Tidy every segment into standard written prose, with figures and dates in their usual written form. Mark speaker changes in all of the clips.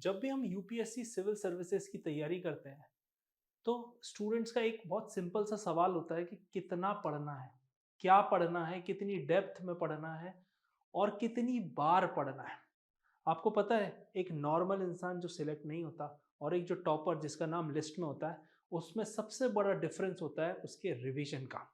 Speaker 1: जब भी हम यूपीएससी सिविल सर्विसेज की तैयारी करते हैं तो स्टूडेंट्स का एक बहुत सिंपल सा सवाल होता है कि कितना पढ़ना है, क्या पढ़ना है, कितनी डेप्थ में पढ़ना है और कितनी बार पढ़ना है। आपको पता है एक नॉर्मल इंसान जो सिलेक्ट नहीं होता और एक जो टॉपर जिसका नाम लिस्ट में होता है, उसमें सबसे बड़ा डिफरेंस होता है उसके रिवीजन का।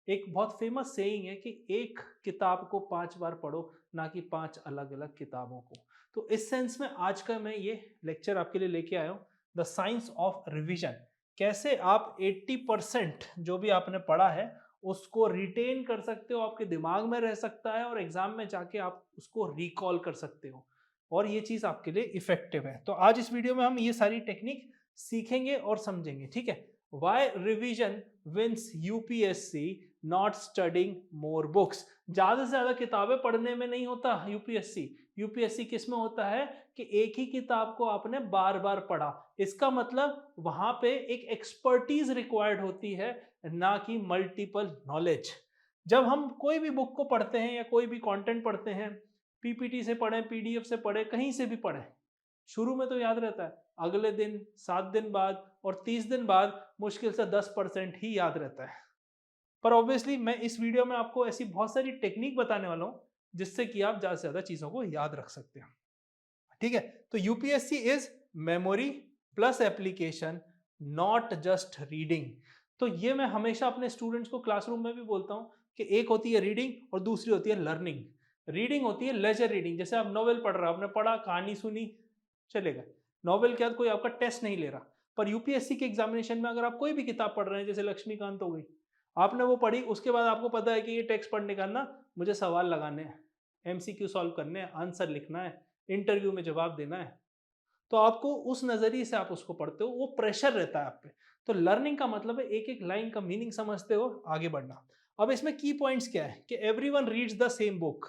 Speaker 1: एक बहुत फेमस सेइंग है कि एक किताब को 5 बार पढ़ो, ना कि 5 अलग-अलग किताबों को। तो इस सेंस में आज का मैं ये लेक्चर आपके लिए लेके आया हूँ, द साइंस ऑफ रिवीजन। कैसे आप 80% जो भी आपने पढ़ा है, उसको रिटेन कर सकते हो, आपके दिमाग में रह सकता है और एग्ज़ाम में जाके आप उसको रिकॉल कर सकते हो और ये चीज़ आपके लिए इफ़ेक्टिव है। तो आज इस वीडियो में हम ये सारी टेक्निक सीखेंगे और समझेंगे, ठीक है? Why revision wins UPSC not studying more books. ज्यादा से ज्यादा किताबें पढ़ने में नहीं होता यूपीएससी। यूपीएससी किस में होता है कि एक ही किताब को आपने बार बार पढ़ा। इसका मतलब वहां पे एक एक्सपर्टीज रिक्वायर्ड होती है, ना कि मल्टीपल नॉलेज। जब हम कोई भी बुक को पढ़ते हैं या कोई भी कंटेंट पढ़ते हैं, पीपीटी से पढ़े, पीडीएफ से पढ़े, कहीं से भी पढ़े, शुरू में तो याद रहता है, अगले दिन, 7 दिन बाद और 30 दिन बाद मुश्किल से 10% ही याद रहता है। पर ऑब्वियसली मैं इस वीडियो में आपको ऐसी बहुत सारी टेक्निक बताने वाला हूं जिससे कि आप ज्यादा से ज्यादा चीजों को याद रख सकते हैं, ठीक है? तो UPSC is memory plus application, not just reading. तो ये मैं हमेशा अपने स्टूडेंट्स को क्लासरूम में भी बोलता हूं कि एक होती है रीडिंग और दूसरी होती है लर्निंग। रीडिंग होती है लेजर रीडिंग, जैसे आप नॉवेल पढ़ रहे हो, आपने पढ़ा, कहानी सुनी, चलेगा। नॉवेल के बाद कोई आपका टेस्ट नहीं ले रहा। पर यूपीएससी के एग्जामिनेशन में अगर आप कोई भी किताब पढ़ रहे हैं, जैसे लक्ष्मीकांत हो गई, आपने वो पढ़ी, उसके बाद आपको पता है कि ये टेक्स्ट पढ़ने का ना, मुझे सवाल लगाने हैं, एमसीक्यू सॉल्व करने हैं, आंसर लिखना है, इंटरव्यू में जवाब देना है, तो आपको उस नजरिए से आप उसको पढ़ते हो, वो प्रेशर रहता है आप पे। तो लर्निंग का मतलब है एक एक लाइन का मीनिंग समझते हो, आगे बढ़ना। अब इसमें की पॉइंट्स क्या है कि everyone reads the same book.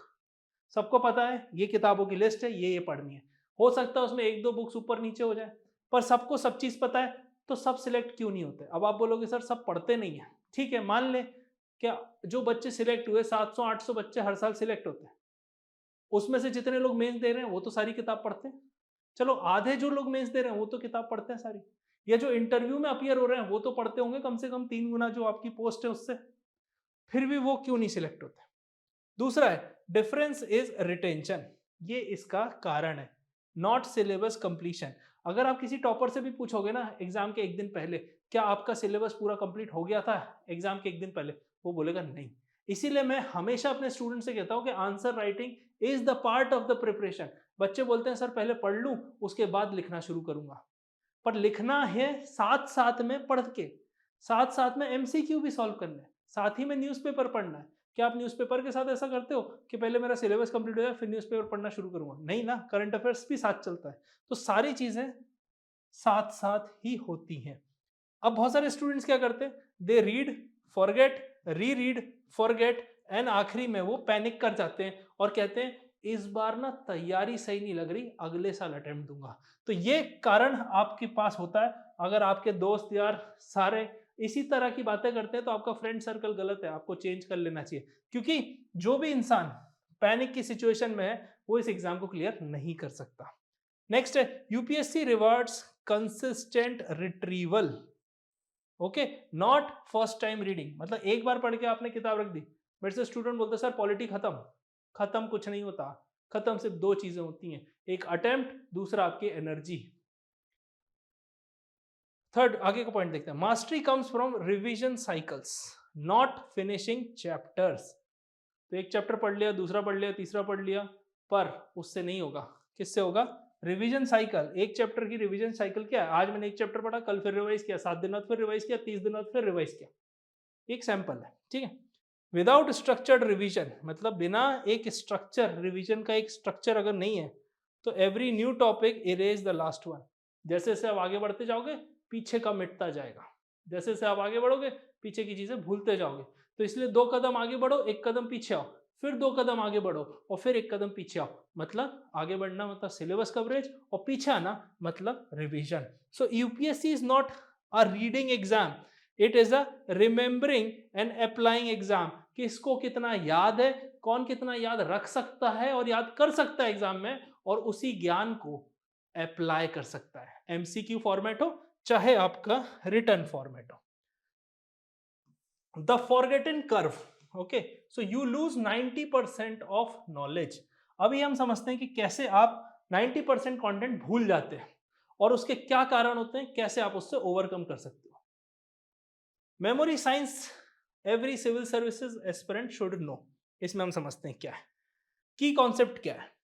Speaker 1: सबको पता है ये किताबों की लिस्ट है, ये पढ़नी है। हो सकता है उसमें एक दो बुक्स ऊपर नीचे हो जाए, पर सबको सब चीज पता है, तो सब सिलेक्ट क्यों नहीं होते? अब आप बोलोगे सर सब पढ़ते नहीं है। ठीक है, मान ले क्या जो बच्चे सिलेक्ट हुए, 700-800 बच्चे हर साल सिलेक्ट होते हैं, उसमें से जितने लोग मेंस दे रहे हैं वो तो सारी किताब पढ़ते हैं। चलो आधे जो लोग मेंस दे रहे हैं वो तो किताब पढ़ते हैं सारी, या जो इंटरव्यू में अपीयर हो रहे हैं वो तो पढ़ते होंगे कम से कम 3 गुना जो आपकी पोस्ट है उससे। फिर भी वो क्यों नहीं सिलेक्ट होते? दूसरा है डिफरेंस इज रिटेंशन। ये इसका कारण है, नॉट सिलेबस कंप्लीशन। अगर आप किसी टॉपर से भी पूछोगे ना एग्जाम के एक दिन पहले, क्या आपका सिलेबस पूरा कंप्लीट हो गया था एग्जाम के एक दिन पहले, वो बोलेगा नहीं। इसीलिए मैं हमेशा अपने स्टूडेंट से कहता हूं कि answer writing is the part of the preparation. बच्चे बोलते हैं सर पहले पढ़ लूं उसके बाद लिखना शुरू करूंगा, पर लिखना है साथ साथ में पढ़ के, साथ साथ में एमसीक्यू भी सॉल्व करना है, साथ ही में न्यूज़पेपर पढ़ना है। क्या आप न्यूज़पेपर के साथ ऐसा करते हो कि पहले मेरा सिलेबस कंप्लीट हो जाए फिर न्यूज़पेपर पढ़ना शुरू करूंगा? नहीं ना, करंट अफेयर्स भी साथ चलता है। तो सारी चीजें साथ साथ ही होती हैं। अब बहुत सारे स्टूडेंट्स क्या करते हैं, दे रीड, फॉरगेट, री रीड, फॉरगेट, एंड आखिरी में वो पैनिक कर जाते हैं और कहते हैं इस बार ना तैयारी सही नहीं लग रही, अगले साल अटेम्प्ट दूंगा। तो ये कारण आपके पास होता है। अगर आपके दोस्त यार सारे इसी तरह की बातें करते हैं तो आपका फ्रेंड सर्कल गलत है, आपको चेंज कर लेना चाहिए। क्योंकि जो भी इंसान पैनिक की सिचुएशन में है वो इस एग्जाम को क्लियर नहीं कर सकता। नेक्स्ट है UPSC rewards consistent retrieval, okay, not first time reading. मतलब एक बार पढ़ के आपने किताब रख दी, मेरे से स्टूडेंट बोलते सर पॉलिटी खत्म। खत्म कुछ नहीं होता, खत्म सिर्फ दो चीजें होती हैं, एक अटेम्प्ट, दूसरा आपकी एनर्जी। थर्ड, आगे का पॉइंट देखते हैं, mastery comes from revision cycles, not finishing chapters. तो एक चैप्टर पढ़ लिया, दूसरा पढ़ लिया, तीसरा पढ़ लिया, पर उससे नहीं होगा। किससे होगा? Revision cycle. एक चैप्टर की रिवीजन साइकिल क्या है? आज मैंने एक चैप्टर पढ़ा, कल फिर रिवाइज किया, 7 दिन बाद फिर रिवाइज किया, 30 दिन बाद फिर रिवाइज किया। एक सैंपल है, ठीक है। विदाउट स्ट्रक्चर्ड रिवीजन, मतलब बिना एक स्ट्रक्चर, रिवीजन का एक स्ट्रक्चर अगर नहीं है, तो every new topic erase the last one. जैसे जैसे आप आगे बढ़ते जाओगे पीछे का मिटता जाएगा, जैसे जैसे आप आगे बढ़ोगे पीछे की चीजें भूलते जाओगे। तो इसलिए 2 कदम आगे बढ़ो, 1 कदम पीछे आओ, फिर 2 कदम आगे बढ़ो और फिर 1 कदम पीछे आओ। मतलब आगे बढ़ना मतलब सिलेबस कवरेज, और पीछे आना मतलब revision. So UPSC is not a reading exam, it is a remembering and applying exam. किसको कितना याद है, कौन कितना याद रख सकता है और याद कर सकता है एग्जाम में, और उसी ज्ञान को अप्लाई कर सकता है, एमसीक्यू फॉर्मेट हो चाहे आपका रिटर्न फॉर्मेट हो। The forgotten curve, okay, so you lose 90% of knowledge. अभी हम समझते हैं कि कैसे आप 90% कंटेंट भूल जाते हैं और उसके क्या कारण होते हैं, कैसे आप उससे ओवरकम कर सकते हो। Memory science every civil services aspirant should know, इसमें हम समझते हैं क्या है, की कॉन्सेप्ट क्या है।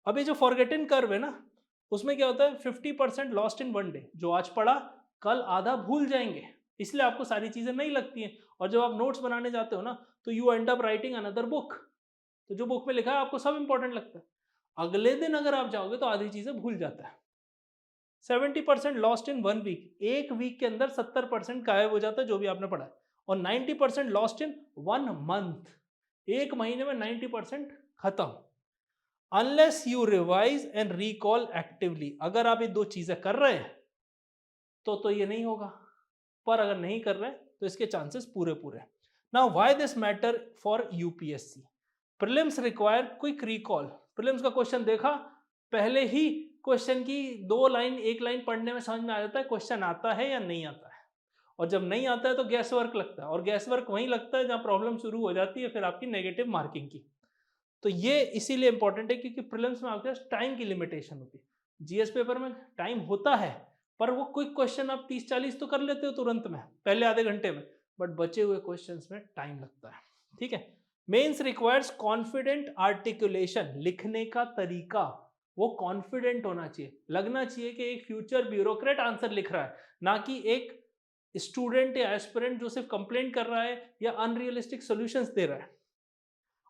Speaker 1: अभी जो फॉरगेटन कर्व है ना, उसमें क्या होता है, 50% लॉस्ट इन वन डे, जो आज पढ़ा कल आधा भूल जाएंगे, इसलिए आपको सारी चीजें नहीं लगती हैं। और जब आप नोट्स बनाने जाते हो ना, तो you and up writing another book, तो जो बुक में लिखा है आपको सब इंपॉर्टेंट लगता है, अगले दिन अगर आप जाओगे तो आधी चीजें भूल जाता है। 70% लॉस्ट इन वन वीक, एक वीक के अंदर 70% गायब हो जाता है जो भी आपने पढ़ा है। और 90% लॉस्ट इन वन मंथ, एक महीने में 90% खत्म। Unless you revise and recall actively, अगर आप ये दो चीजें कर रहे हैं तो ये नहीं होगा, पर अगर नहीं कर रहे तो इसके चांसेस पूरे पूरे। Now why this matter for UPSC, prelims require quick recall. Prelims का क्वेश्चन देखा, पहले ही क्वेश्चन की दो लाइन एक लाइन पढ़ने में समझ में आ जाता है क्वेश्चन आता है या नहीं आता है, और जब नहीं आता है तो गैस वर्क लगता है, और गैस वर्क वहीं लगता है जहां प्रॉब्लम शुरू हो जाती है फिर आपकी नेगेटिव मार्किंग की। तो ये इसीलिए इंपॉर्टेंट है क्योंकि प्रीलिम्स में आपके पास टाइम की लिमिटेशन होती है। जीएस पेपर में टाइम होता है, पर वो क्विक क्वेश्चन आप 30-40 तो कर लेते हो तुरंत में, पहले आधे घंटे में, बट बचे हुए क्वेश्चंस में टाइम लगता है। ठीक है। मेंस रिक्वायर्स कॉन्फिडेंट आर्टिकुलेशन, लिखने का तरीका वो कॉन्फिडेंट होना चाहिए, लगना चाहिए कि एक फ्यूचर ब्यूरोक्रेट आंसर लिख रहा है, ना कि एक स्टूडेंट या एस्पिरेंट जो सिर्फ कंप्लेंट कर रहा है या अनरियलिस्टिक सॉल्यूशंस दे रहा है।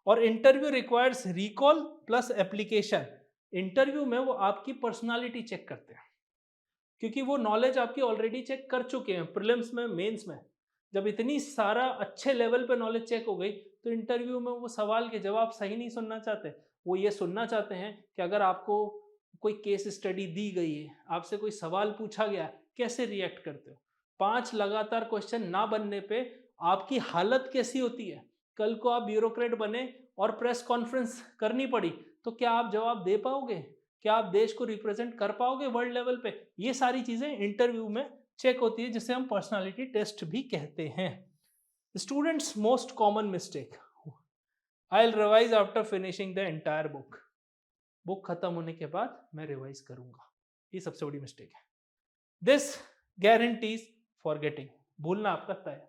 Speaker 1: और interview requires recall plus application, interview में वो आपकी पर्सनालिटी चेक करते हैं, क्योंकि वो नॉलेज आपकी ऑलरेडी चेक कर चुके हैं प्रीलिम्स में, मेंस में। जब इतनी सारा अच्छे लेवल पे नॉलेज चेक हो गई तो इंटरव्यू में वो सवाल के जवाब सही नहीं सुनना चाहते, वो ये सुनना चाहते हैं कि अगर आपको कोई केस स्टडी दी गई है, आपसे कोई सवाल पूछा गया, कैसे रिएक्ट करते हो। 5 लगातार क्वेश्चन ना बनने पे आपकी हालत कैसी होती है, कल को आप ब्यूरोक्रेट बने और प्रेस कॉन्फ्रेंस करनी पड़ी तो क्या आप जवाब दे पाओगे, क्या आप देश को रिप्रेजेंट कर पाओगे वर्ल्ड लेवल पे। ये सारी चीजें इंटरव्यू में चेक होती है, जिसे हम पर्सनालिटी टेस्ट भी कहते हैं। Students most common mistake, I will revise after finishing the entire book, book खत्म होने के बाद मैं रिवाइज करूंगा, ये सबसे बड़ी मिस्टेक है। दिस गारंटीज फॉरगेटिंग, भूलना आपका तय।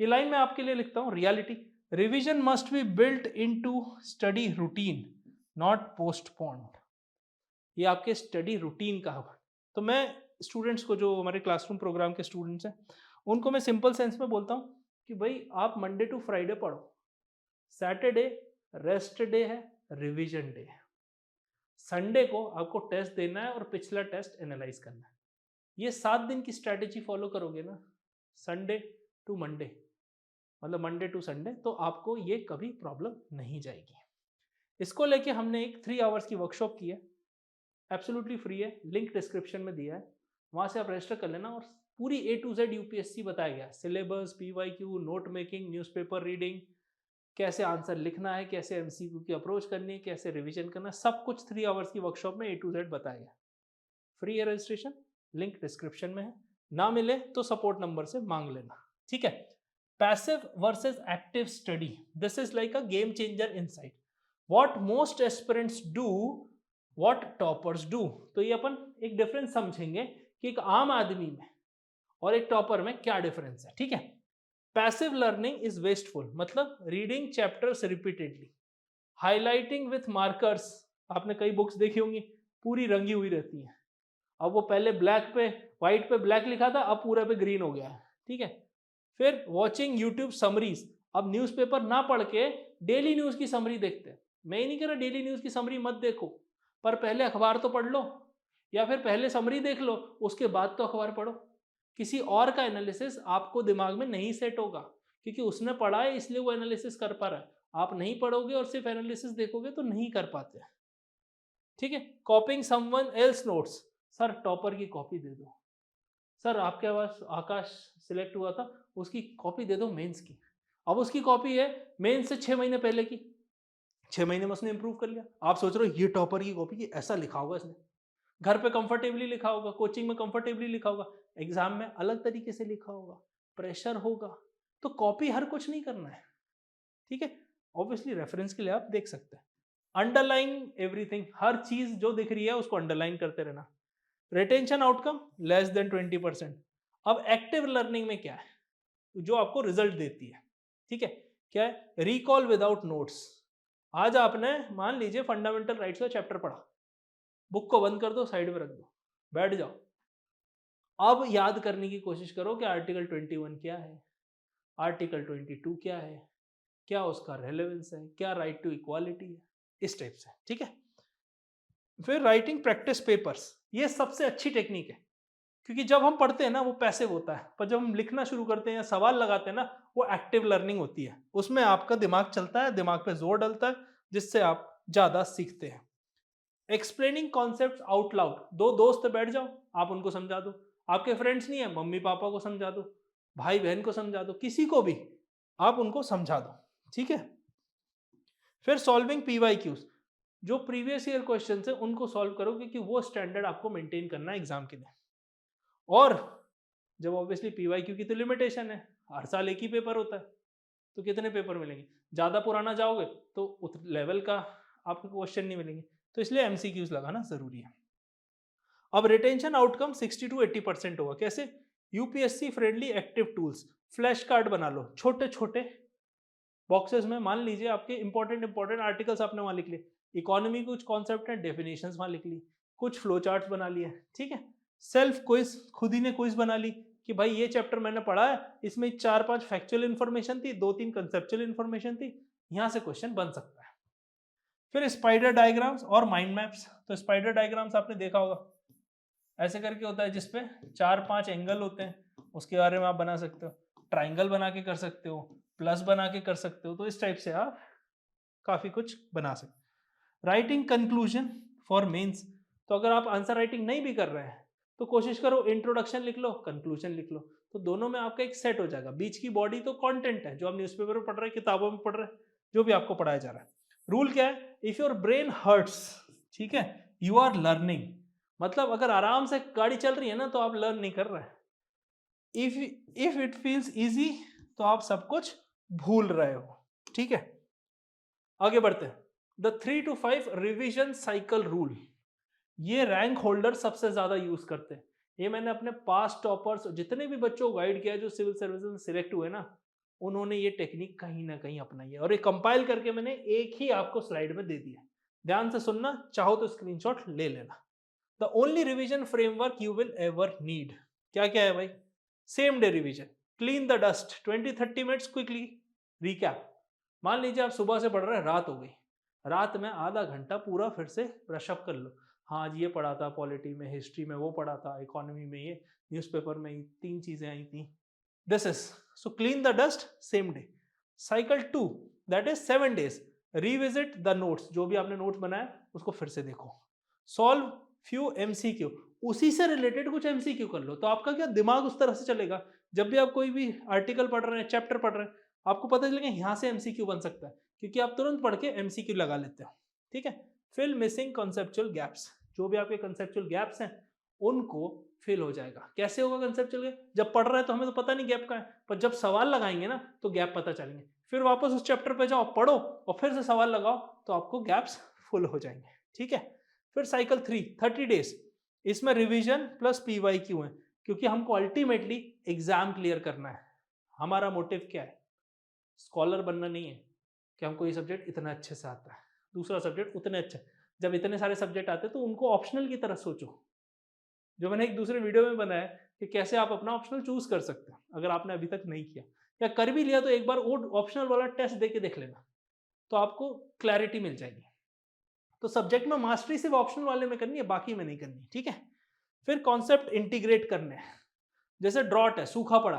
Speaker 1: ये लाइन मैं आपके लिए लिखता हूं, reality, revision must be built into study routine not postponed, ये आपके स्टडी रूटीन का है। तो मैं स्टूडेंट्स को, जो हमारे क्लासरूम प्रोग्राम के स्टूडेंट्स हैं, उनको मैं सिंपल सेंस में बोलता हूँ कि भाई आप मंडे टू फ्राइडे पढ़ो, सैटरडे रेस्ट डे है, रिवीजन डे है, संडे को आपको टेस्ट देना है और पिछला टेस्ट एनालाइज करना है। ये 7 दिन की स्ट्रैटेजी फॉलो करोगे ना, संडे टू मंडे, मतलब मंडे टू संडे, तो आपको ये कभी प्रॉब्लम नहीं जाएगी। इसको लेके हमने एक 3 आवर्स की वर्कशॉप की है, एब्सोल्युटली फ्री है, लिंक डिस्क्रिप्शन में दिया है, वहां से आप रजिस्टर कर लेना। और पूरी A to Z यूपीएससी बताया गया, syllabus, PYQ, note making, newspaper reading, कैसे आंसर लिखना है, कैसे एमसीक्यू की अप्रोच करनी है, कैसे रिवीजन करना है, सब कुछ 3 आवर्स की वर्कशॉप में A to Z बताया गया। फ्री है रजिस्ट्रेशन, लिंक डिस्क्रिप्शन में है, ना मिले तो सपोर्ट नंबर से मांग लेना। ठीक है। Passive versus active study, this is like a game changer insight, what most aspirants do, what toppers do. तो ये अपन एक डिफरेंस समझेंगे कि एक आम आदमी में और एक टॉपर में क्या डिफरेंस है। ठीक है। पैसिव लर्निंग इज वेस्टफुल, मतलब reading chapters repeatedly, highlighting with markers, आपने कई बुक्स देखी होंगी पूरी रंगी हुई रहती हैं, अब वो पहले ब्लैक पे व्हाइट पे ब्लैक लिखा था, अब पूरा पे ग्रीन हो गया है। ठीक है। फिर वॉचिंग यूट्यूब समरीज, अब न्यूज़पेपर ना पढ़ के डेली न्यूज की समरी देखते हैं। मैं ही नहीं कह रहा डेली न्यूज की समरी मत देखो, पर पहले अखबार तो पढ़ लो, या फिर पहले समरी देख लो उसके बाद तो अखबार पढ़ो। किसी और का एनालिसिस आपको दिमाग में नहीं सेट होगा, क्योंकि उसने पढ़ा है इसलिए वो एनालिसिस कर पा रहा है, आप नहीं पढ़ोगे और सिर्फ एनालिसिस देखोगे तो नहीं कर पाते। ठीक है। कॉपिंग someone else notes, sir topper की कॉपी दे दो, सर आपके पास आकाश सिलेक्ट हुआ था उसकी कॉपी दे दो मेंस की, अब उसकी कॉपी है मेंस से 6 महीने पहले की, 6 महीने में उसने इंप्रूव कर लिया, आप सोच रहे हो ये टॉपर की कॉपी की ऐसा लिखा होगा इसने, घर पे कंफर्टेबली लिखा होगा, कोचिंग में कंफर्टेबली लिखा होगा, एग्जाम में अलग तरीके से लिखा होगा, प्रेशर होगा। तो कॉपी हर कुछ नहीं करना है, ठीक है। ऑब्वियसली रेफरेंस के लिए आप देख सकते हैं। अंडरलाइन एवरीथिंग, हर चीज जो दिख रही है उसको अंडरलाइन करते रहना। Retention outcome less than 20%। अब एक्टिव लर्निंग में क्या है, जो आपको रिजल्ट देती है, ठीक है, क्या है, रिकॉल विदाउट नोट्स। आज आपने मान लीजिए फंडामेंटल राइट्स का चैप्टर पढ़ा, बुक को बंद कर दो, साइड में रख दो, बैठ जाओ, अब याद करने की कोशिश करो कि आर्टिकल 21 क्या है, आर्टिकल 22 क्या है, क्या उसका रेलेवेंस है, क्या राइट टू इक्वालिटी है, इस टाइप से, ठीक है। फिर राइटिंग प्रैक्टिस पेपर्स, ये सबसे अच्छी टेक्निक है, क्योंकि जब हम पढ़ते हैं ना वो पैसिव होता है, पर जब हम लिखना शुरू करते हैं या सवाल लगाते हैं ना, वो एक्टिव लर्निंग होती है, उसमें आपका दिमाग चलता है, दिमाग पे जोर डलता है, जिससे आप ज्यादा सीखते हैं। एक्सप्लेनिंग कॉन्सेप्ट आउट लाउड, दो दोस्त बैठ जाओ, आप उनको समझा दो, आपके फ्रेंड्स नहीं है, मम्मी पापा को समझा दो, भाई बहन को समझा दो, किसी को भी आप उनको समझा दो, ठीक है। फिर सॉल्विंग पीवाईक्यूज, जो प्रीवियस ईयर क्वेश्चन है उनको सॉल्व करो, क्योंकि वो स्टैंडर्ड आपको मेंटेन करना है एग्जाम के लिए। और जब ऑब्वियसली पीवाईक्यू की तो लिमिटेशन है, हर साल एक ही पेपर होता है, तो कितने पेपर मिलेंगे, ज्यादा पुराना जाओगे तो उस लेवल का आपको क्वेश्चन नहीं मिलेंगे, तो इसलिए एमसीक्यूज लगाना जरूरी है। अब रिटेंशन आउटकम 60 टू 80% होगा, कैसे, UPSC friendly active tools, flash card बना लो छोटे छोटे बॉक्सेस में, मान लीजिए आपके इंपॉर्टेंट आर्टिकल्स आपने वहां लिख लिए, इकोनॉमी कुछ कॉन्सेप्ट है, डेफिनेशंस वहां लिख ली, कुछ फ्लो चार्ट्स बना लिए, ठीक है। सेल्फ क्विज, खुद ही ने क्विज बना ली कि भाई ये चैप्टर मैंने पढ़ा है, इसमें 4-5 फैक्चुअल इन्फॉर्मेशन थी, 2-3 कंसेप्चुअल इन्फॉर्मेशन थी, यहां से क्वेश्चन बन सकता है। फिर स्पाइडर डायग्राम्स और माइंड मैप्स, तो स्पाइडर डायग्राम्स आपने देखा होगा, ऐसे करके होता है जिसपे 4-5 एंगल होते हैं, उसके बारे में आप बना सकते हो, ट्राइंगल बना के कर सकते हो, प्लस बना के कर सकते हो, तो इस टाइप से आप काफी कुछ बना सकते हो। राइटिंग कंक्लूजन फॉर मेंस, तो अगर आप आंसर राइटिंग नहीं भी कर रहे हैं तो कोशिश करो इंट्रोडक्शन लिख लो, कंक्लूजन लिख लो, तो दोनों में आपका एक सेट हो जाएगा। बीच की बॉडी तो कंटेंट है, जो आप न्यूज़पेपर में पढ़ रहे हैं, किताबों में पढ़ रहे हैं, जो भी आपको पढ़ाया जा रहा है। रूल क्या है, इफ योर ब्रेन हर्ट्स, ठीक है, यू आर लर्निंग, मतलब अगर आराम से गाड़ी चल रही है ना तो आप लर्न नहीं कर रहे हैं, if if it feels easy तो आप सब कुछ भूल रहे हो, ठीक है। आगे बढ़ते हैं, the 3 to 5 revision cycle rule, ये रैंक होल्डर सबसे ज्यादा यूज करते हैं। ये मैंने अपने पास टॉपर्स जितने भी बच्चों को गाइड किया जो सिविल सर्विसेज में सिलेक्ट हुए ना, उन्होंने ये टेक्निक कहीं ना कहीं अपनाई है, और ये कंपाइल करके मैंने एक ही आपको स्लाइड में दे दिया, ध्यान से सुनना, चाहो तो स्क्रीनशॉट ले लेना। The only revision framework you will ever need, क्या क्या है भाई, same day revision, clean the dust 20-30 minutes quickly recap, मान लीजिए आप सुबह से पढ़ रहे हैं, रात हो गई, रात में आधा घंटा पूरा फिर से ब्रशअप कर लो, हाँ आज ये पढ़ा था, पॉलिटी में, हिस्ट्री में वो पढ़ा था, इकोनॉमी में ये, न्यूज़पेपर में ये 3 चीजें आई थी, this is, so clean the dust same day. Cycle 2, that is 7 days, revisit the notes, जो भी आपने नोट्स बनाया उसको फिर से देखो, सॉल्व फ्यू एमसीक्यू, उसी से रिलेटेड कुछ एमसीक्यू कर लो, तो आपका क्या दिमाग उस तरह से चलेगा, जब भी आप कोई भी आर्टिकल पढ़ रहे हैं, चैप्टर पढ़ रहे हैं, आपको पता चलेगा यहाँ से एमसीक्यू बन सकता है, क्योंकि आप तुरंत पढ़ के एमसीक्यू लगा लेते हो, ठीक है। फिल मिसिंग कॉन्सेप्चुअल गैप्स, जो भी आपके कंसेप्चुअल गैप्स हैं उनको फिल हो जाएगा। कैसे होगा कंसेप्चुअल गैप, जब पढ़ रहे हैं तो हमें तो पता नहीं गैप का है, पर जब सवाल लगाएंगे ना तो गैप पता चलेंगे, फिर वापस उस चैप्टर पे जाओ, पढ़ो और फिर से सवाल लगाओ, तो आपको गैप्स फुल हो जाएंगे, ठीक है। फिर साइकिल 3, 30 days, इसमें रिवीजन प्लस पीवाईक्यू है, क्योंकि हमको अल्टीमेटली एग्जाम क्लियर करना है। हमारा मोटिव क्या है, स्कॉलर बनना नहीं है कि हमको ये सब्जेक्ट इतना अच्छे से आता है, दूसरा सब्जेक्ट उतने अच्छे, जब इतने सारे सब्जेक्ट आते हैं तो उनको ऑप्शनल की तरह सोचो, जो मैंने एक दूसरे वीडियो में बनाया कि कैसे आप अपना ऑप्शनल चूज कर सकते हैं, अगर आपने अभी तक नहीं किया या कर भी लिया तो एक बार वो ऑप्शनल वाला टेस्ट दे के देख लेना, तो आपको क्लैरिटी मिल जाएगी। तो सब्जेक्ट में मास्टरी सिर्फ ऑप्शनल वाले में करनी है, बाकी में नहीं करनी, ठीक है। फिर कॉन्सेप्ट इंटीग्रेट करने हैं, जैसे ड्रॉट है, सूखा पड़ा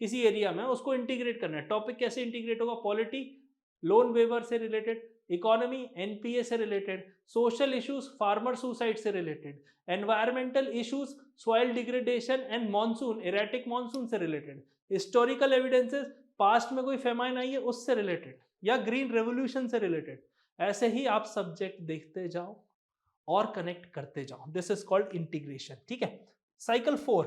Speaker 1: किसी एरिया में, उसको इंटीग्रेट करना है। टॉपिक कैसे इंटीग्रेट होगा, पॉलिटी लोन वेवर से रिलेटेड, इकोनॉमी एनपीए से related, social issues farmer suicide से related, environmental issues soil degradation and monsoon erratic monsoon से रिलेटेड, हिस्टोरिकल एविडेंसेस पास्ट में कोई फेमाइन आई है उससे रिलेटेड, या ग्रीन रेवोल्यूशन से रिलेटेड। ऐसे ही आप सब्जेक्ट देखते जाओ और कनेक्ट करते जाओ, दिस इज कॉल्ड इंटीग्रेशन। ठीक है। Cycle 4,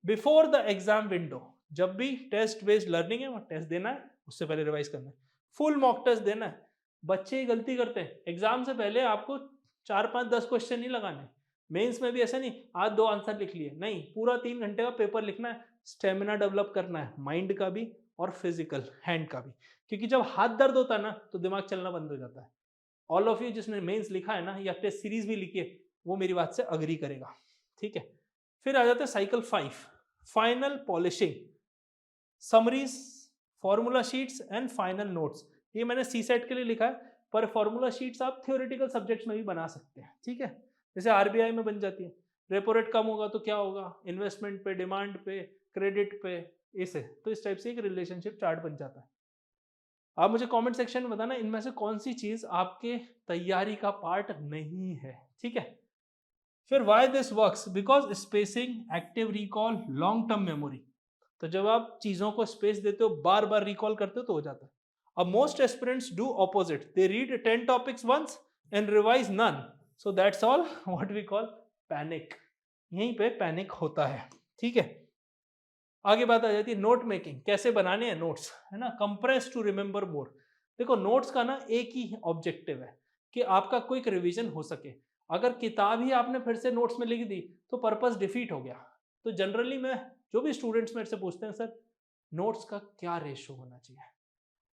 Speaker 1: before the exam window, जब भी टेस्ट बेस्ड लर्निंग है, वो टेस्ट देना है, उससे पहले रिवाइज करना है, फुल मॉक टेस्ट देना है। बच्चे गलती करते हैं, एग्जाम से पहले आपको 4 5 10 क्वेश्चन नहीं लगाने। मेंस में भी ऐसा नहीं आज 2 आंसर लिख लिए, नहीं, पूरा 3 घंटे का पेपर लिखना है। स्टेमिना डेवलप करना है, माइंड का भी और फिजिकल हैंड का भी, क्योंकि जब हाथ दर्द होता है ना तो दिमाग चलना बंद हो जाता है। ऑल ऑफ यू जिसने मेंस लिखा है ना या टेस्ट सीरीज भी लिखी है, वो मेरी बात से अग्री करेगा। ठीक है। फिर आ जाते हैं cycle 5, final polishing, summaries, formula sheets and final notes. ये मैंने सी सेट के लिए लिखा है, पर फॉर्मूला शीट्स आप थियोरेटिकल सब्जेक्ट्स में भी बना सकते हैं। ठीक है। जैसे आरबीआई में बन जाती है, रेपो रेट कम होगा तो क्या होगा, इन्वेस्टमेंट पे, डिमांड पे, क्रेडिट पे, ऐसे तो इस टाइप से एक रिलेशनशिप चार्ट बन जाता है। आप मुझे कमेंट सेक्शन में बताना इनमें से कौन सी चीज आपके तैयारी का पार्ट नहीं है। ठीक है। फिर why this works, because spacing, active recall, long term memory. तो जब आप चीजों को स्पेस देते हो, बार बार रिकॉल करते हो तो हो जाता है। अब most aspirants do opposite, they read 10 topics once and revise none, so that's all what we call panic. यहीं पे पैनिक होता है। ठीक है। आगे बात आ जाती है नोट मेकिंग, कैसे बनाने हैं नोट्स, है ना, कंप्रेस टू रिमेंबर मोर। देखो नोट्स का ना एक ही ऑब्जेक्टिव है कि आपका क्विक रिवीजन हो सके। अगर किताब ही आपने फिर से नोट्स में लिख दी तो पर्पस डिफीट हो गया। तो जनरली मैं, जो भी स्टूडेंट्स मेरे से पूछते हैं सर नोट्स का क्या रेशो होना चाहिए,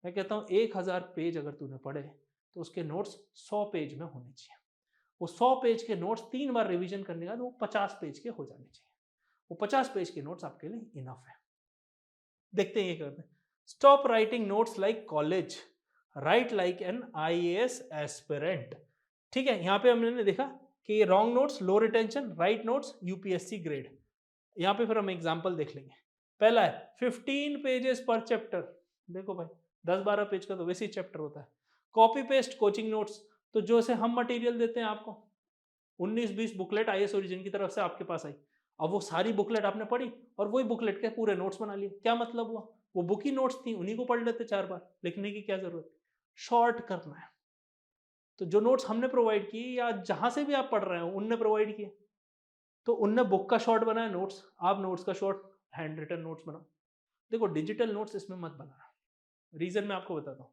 Speaker 1: मैं कहता हूँ 1000 पेज अगर तूने पढ़े तो उसके नोट्स 100 पेज में होने चाहिए। वो 100 पेज के नोट्स 3 बार रिवीजन करने के बाद वो 50 पेज के हो जाने चाहिए। वो 50 पेज के नोट्स आपके लिए इनफ है। देखते हैं ये करते हैं। Stop writing notes like college, write like an IAS aspirant. ठीक है। यहाँ पे हमने देखा कि ये wrong notes, low retention, right notes, UPSC grade. यहाँ पे फिर हम एग्जाम्पल देख लेंगे। पहला है 15 पेजेस पर चैप्टर। देखो भाई 10 12 पेज का तो वैसे ही चैप्टर होता है। कॉपी पेस्ट कोचिंग नोट्स, तो जो से हम मटेरियल देते हैं आपको, 19 20 बुकलेट आईएएस ओरिजिन की तरफ से आपके पास आई। अब वो सारी बुकलेट आपने पढ़ी और वही बुकलेट के पूरे नोट्स बना लिए, क्या मतलब हुआ, वो बुक ही नोट्स थी, उन्हीं को पढ़ लेते 4 बार, लिखने की क्या जरूरत। शॉर्ट करना है। तो जो नोट्स हमने प्रोवाइड किए या जहां से भी आप पढ़ रहे हो उनने प्रोवाइड किए, तो उनने बुक का शॉर्ट बनाया नोट्स, आप नोट्स का शॉर्ट हैंड रिटन नोट्स बनाओ। देखो डिजिटल नोट्स इसमें मत बनाना, रीजन मैं आपको बताता हूँ।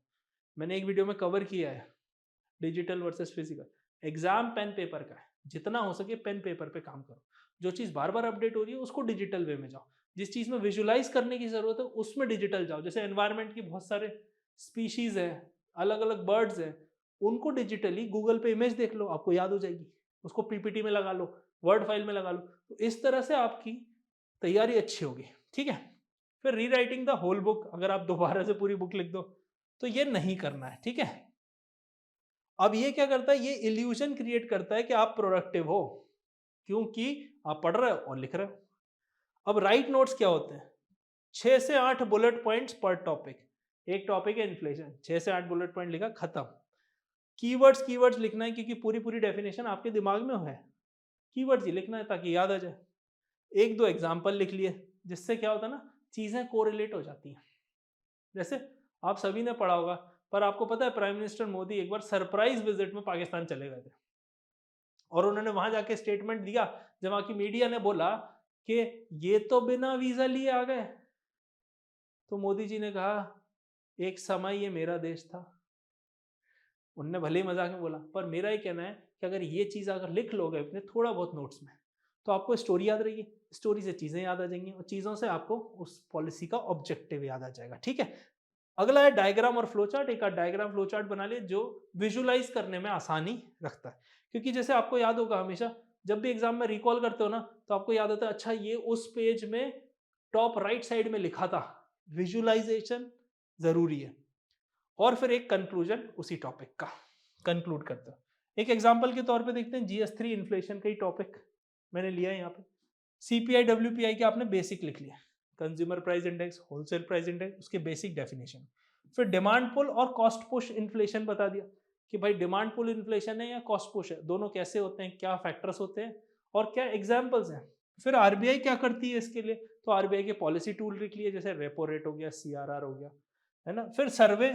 Speaker 1: मैंने एक वीडियो में कवर किया है digital versus physical. Exam pen paper का है, जितना हो सके पेन पेपर पे काम करो। जो चीज़ बार बार अपडेट हो रही है उसको डिजिटल वे में जाओ, जिस चीज़ में विजुलाइज करने की जरूरत है उसमें डिजिटल जाओ। जैसे एनवायरनमेंट की बहुत सारे स्पीशीज है, अलग अलग बर्ड्स हैं, उनको डिजिटली गूगल पे इमेज देख लो, आपको याद हो जाएगी, उसको पीपीटी में लगा लो, वर्ड फाइल में लगा लो, तो इस तरह से आपकी तैयारी अच्छी होगी। ठीक है। फिर रीराइटिंग द होल बुक, अगर आप दोबारा से पूरी बुक लिख दो तो ये नहीं करना है। ठीक है। अब ये क्या करता है, ये इल्यूजन क्रिएट करता है कि आप प्रोडक्टिव हो, क्योंकि आप पढ़ रहे हो और लिख रहे हो। अब राइट नोट्स क्या होते हैं, 6 से 8 बुलेट पॉइंट्स पर टॉपिक। एक टॉपिक है इन्फ्लेशन, 6 से 8 बुलेट पॉइंट लिखा, खत्म। कीवर्ड्स कीवर्ड्स लिखना है, क्योंकि पूरी पूरी डेफिनेशन आपके दिमाग में है, कीवर्ड्स ही लिखना है ताकि याद आ जाए। एक दो एग्जाम्पल लिख लिए, जिससे क्या होता है ना, चीजें कोरिलेट हो जाती हैं। जैसे आप सभी ने पढ़ा होगा, पर आपको पता है प्राइम मिनिस्टर मोदी एक बार सरप्राइज विजिट में पाकिस्तान चले गए थे, और उन्होंने वहां जाके स्टेटमेंट दिया, जब वहां की मीडिया ने बोला कि ये तो बिना वीजा लिए आ गए, तो मोदी जी ने कहा एक समय ये मेरा देश था। उनने भले ही मजाक में बोला, पर मेरा ये कहना है कि अगर ये चीज़ अगर लिख लोगे अपने थोड़ा बहुत नोट्स में, तो आपको स्टोरी याद रहेगी, स्टोरी से चीज़ें याद आ जाएंगी, और चीज़ों से आपको उस पॉलिसी का ऑब्जेक्टिव याद आ जाएगा। ठीक है। अगला है डायग्राम और फ्लो चार्ट। एक डायग्राम फ्लो चार्ट बना लिए जो विजुलाइज करने में आसानी रखता है, क्योंकि जैसे आपको याद होगा हमेशा जब भी एग्जाम में रिकॉल करते हो ना, तो आपको याद आता है अच्छा ये उस पेज में टॉप राइट साइड में लिखा था। विजुलाइजेशन जरूरी है। और फिर एक कंक्लूजन उसी टॉपिक का कंक्लूड करते हो। एक एग्जांपल के तौर पे देखते हैं GS3 इन्फ्लेशन का ही टॉपिक मैंने लिया है यहाँ पे। CPI WPI के आपने बेसिक लिख लिया, consumer price index, wholesale price index, उसके बेसिक डेफिनेशन। फिर डिमांड पुल और कॉस्ट पुश इन्फ्लेशन बता दिया कि भाई डिमांड पुल इन्फ्लेशन है या कॉस्ट पुश है, दोनों कैसे होते हैं, क्या फैक्टर्स होते हैं और क्या एग्जाम्पल्स हैं। फिर आरबीआई क्या करती है इसके लिए, तो आरबीआई के पॉलिसी टूल लिख लिए, जैसे रेपो रेट हो गया, CRR हो गया, है ना। फिर सर्वे,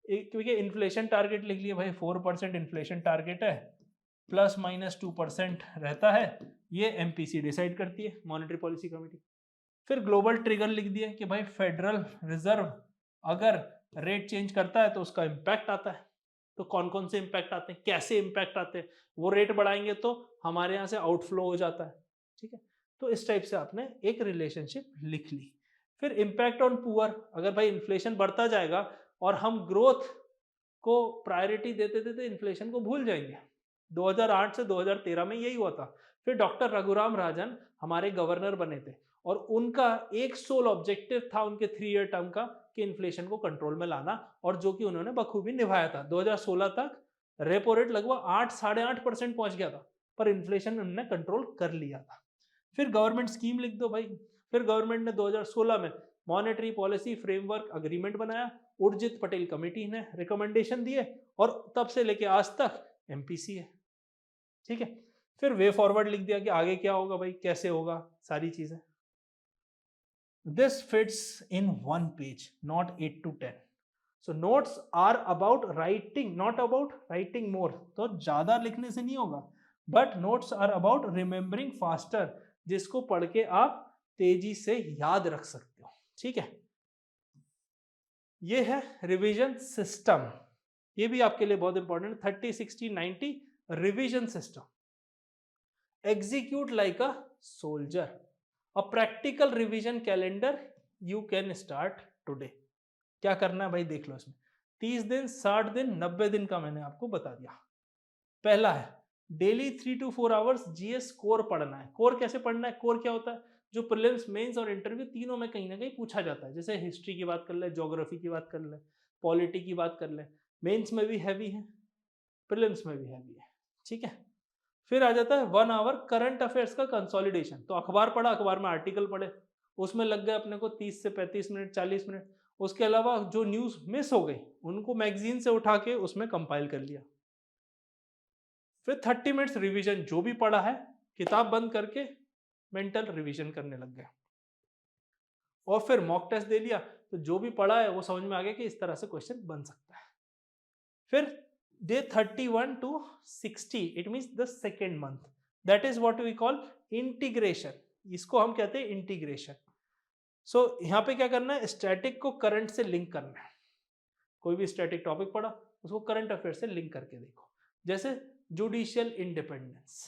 Speaker 1: क्योंकि इन्फ्लेशन टारगेट लिख लिया भाई, 4% इन्फ्लेशन टारगेट है, ±2% रहता है, ये एमपीसी डिसाइड करती है, मॉनेटरी पॉलिसी कमेटी। फिर ग्लोबल ट्रिगर लिख दिया कि भाई फेडरल रिजर्व अगर रेट चेंज करता है तो उसका इम्पैक्ट आता है। तो कौन कौन से इम्पैक्ट आते हैं, कैसे इम्पैक्ट आते हैं, वो रेट बढ़ाएंगे तो हमारे यहाँ से आउटफ्लो हो जाता है, ठीक है। तो इस टाइप से आपने एक रिलेशनशिप लिख ली। फिर इम्पैक्ट ऑन पुअर, अगर भाई इन्फ्लेशन बढ़ता जाएगा और हम ग्रोथ को प्रायोरिटी देते देते इन्फ्लेशन को भूल जाएंगे। 2008 से 2013 में यही हुआ था। फिर डॉक्टर रघुराम राजन हमारे गवर्नर बने थे और उनका एक सोल ऑब्जेक्टिव था उनके 3 ईयर टर्म का कि इन्फ्लेशन को कंट्रोल में लाना, और जो कि उन्होंने बखूबी निभाया था। 2016 तक रेपो रेट लगभग 8-8.5% पहुंच गया था, पर इन्फ्लेशन उन्होंने कंट्रोल कर लिया था। फिर गवर्नमेंट स्कीम लिख दो भाई। फिर गवर्नमेंट ने 2016 में मॉनेटरी पॉलिसी फ्रेमवर्क अग्रीमेंट बनाया, उर्जित पटेल कमेटी ने रिकमेंडेशन दिए और तब से लेके आज तक एमपीसी है, ठीक है। फिर वे फॉरवर्ड लिख दिया कि आगे क्या होगा भाई, कैसे होगा, सारी चीजें। This fits in 1 page, not 8 to 10। So notes are about writing, not about writing more. तो ज्यादा लिखने से नहीं होगा, but notes are about remembering faster, जिसको पढ़ के आप तेजी से याद रख सकते हो, ठीक है। ये है रिवीजन सिस्टम, ये भी आपके लिए बहुत important. 30, 60, 90 revision system. Execute like a soldier, a practical revision calendar you can start today. क्या करना है भाई, देख लो इसमें 30 दिन, 60 दिन, 90 दिन का मैंने आपको बता दिया। पहला है daily 3 to 4 hours GS core पढ़ना है। कोर कैसे पढ़ना है, कोर क्या होता है, जो प्रीलिम्स, मेंस और इंटरव्यू तीनों में कहीं ना कहीं पूछा जाता है। जैसे हिस्ट्री की बात कर ले, ज्योग्राफी की बात कर ले, पॉलिटी की बात कर ले, मेंस में भी हैवी है, प्रीलिम्स में भी हैवी है, ठीक है। फिर आ जाता है 1 आवर करंट अफेयर्स का कंसोलिडेशन। तो अखबार पढ़ा, अखबार में आर्टिकल पढ़े, उसमें लग गए अपने को 30 से 35 मिनट, 40 मिनट। उसके अलावा जो न्यूज मिस हो गई उनको मैगजीन से उठा के उसमें कंपाइल कर लिया। फिर 30 मिनट्स रिवीजन, जो भी पढ़ा है किताब बंद करके मेंटल रिवीजन करने लग गए। और फिर मॉक टेस्ट दे लिया, तो जो भी पढ़ा है वो समझ में आ गया कि इस तरह से क्वेश्चन बन सकता है। फिर day 31 to 60, it means the second month, that is what we call integration. इसको हम कहते हैं इंटीग्रेशन। सो यहाँ पे क्या करना है, स्टैटिक को करंट से लिंक करना है। कोई भी स्टैटिक टॉपिक पढ़ा उसको करंट अफेयर से लिंक करके देखो। जैसे जुडिशियल इंडिपेंडेंस,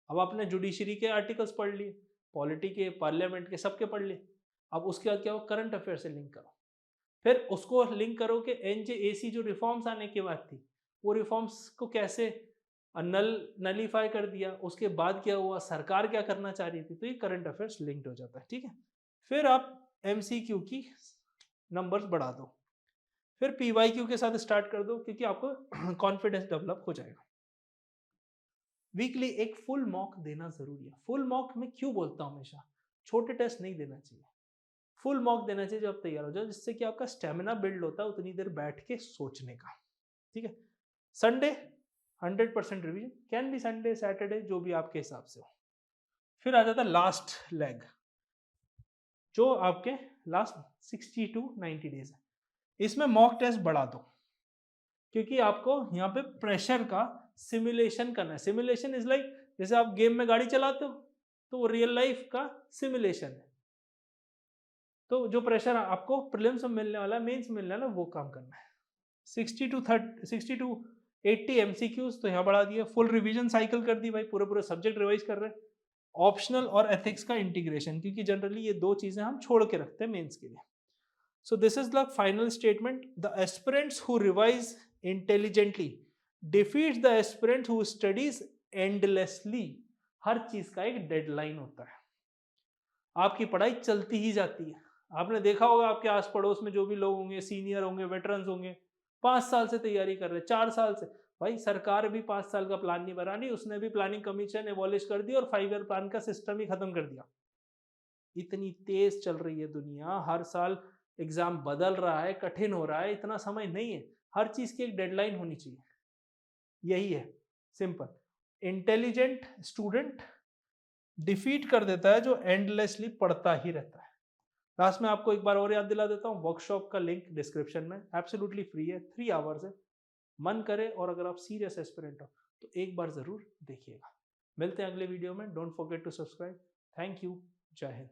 Speaker 1: अब आपने जुडिशरी के आर्टिकल्स पढ़ लिए, पॉलिटी के, पार्लियामेंट के, सबके पढ़ लिए। अब उसके बाद क्या हो, करंट अफेयर से लिंक करो। फिर उसको लिंक करो कि एनजेएसी जो रिफॉर्म्स आने के बाद थी, वो रिफॉर्म्स को कैसे नलीफाई कर दिया, उसके बाद क्या हुआ, सरकार क्या करना चाह रही थी। तो ये करंट अफेयर्स लिंक्ड हो जाता है, ठीक है। फिर आप एमसीक्यू की नंबर्स बढ़ा दो, फिर पीवाईक्यू के साथ स्टार्ट कर दो, क्योंकि आपको कॉन्फिडेंस डेवलप हो जाएगा। वीकली एक फुल मॉक देना जरूरी है। फुल मॉक में क्यों बोलता हूं हमेशा, छोटे टेस्ट नहीं देना चाहिए, फुल मॉक देना चाहिए जब आप तैयार हो जाओ, जिससे कि आपका स्टेमिना बिल्ड होता है उतनी देर बैठ के सोचने का, ठीक है। Sunday 100% revision, can be Sunday, Saturday, जो भी आपके हिसाब से हो। फिर आ जाता है लास्ट लेग, जो आपके लास्ट 60 to 90 डेज है। इसमें मॉक टेस्ट बढ़ा दो, क्योंकि आपको यहाँ पे प्रेशर का सिमुलेशन करना है। सिमुलेशन इज लाइक, जैसे आप गेम में गाड़ी चलाते हो तो वो रियल लाइफ का सिमुलेशन है। तो जो प्रेशर आपको प्रीलिम्स में मिलने वाला है, मेंस में मिलने वाला है, वो काम करना है। 60 to 80 एमसीक्यूज तो यहाँ बढ़ा दिया। फुल रिवीजन साइकिल कर दी भाई, पूरे पूरे सब्जेक्ट रिवाइज कर रहे हैं। ऑप्शनल और एथिक्स का इंटीग्रेशन, क्योंकि जनरली ये दो चीजें हम छोड़ के रखते हैं मेंस के लिए। So this is the final statement. The aspirants who revise intelligently defeats the aspirant who studies endlessly. हर चीज का एक डेडलाइन होता है, आपकी पढ़ाई चलती ही जाती है। आपने देखा होगा आपके आस पड़ोस में जो भी लोग होंगे, सीनियर होंगे, वेटरन्स होंगे, 5 साल से तैयारी कर रहे हैं, 4 साल से। भाई सरकार भी 5 साल का प्लान नहीं बना रही, उसने भी प्लानिंग कमीशन एबॉलिश कर दी और 5 ईयर प्लान का सिस्टम ही खत्म कर दिया। इतनी तेज चल रही है दुनिया, हर साल एग्जाम बदल रहा है, कठिन हो रहा है, इतना समय नहीं है। हर चीज की एक डेडलाइन होनी चाहिए, यही है सिंपल। इंटेलिजेंट स्टूडेंट डिफीट कर देता है जो एंडलेसली पढ़ता ही रहता है। लास्ट में आपको एक बार और याद दिला देता हूँ, वर्कशॉप का लिंक डिस्क्रिप्शन में, एब्सोल्युटली फ्री है, 3 आवर्स है। मन करे और अगर आप सीरियस एस्पिरेंट हो तो एक बार ज़रूर देखिएगा। मिलते हैं अगले वीडियो में। Don't forget to subscribe. Thank you. जय हिंद।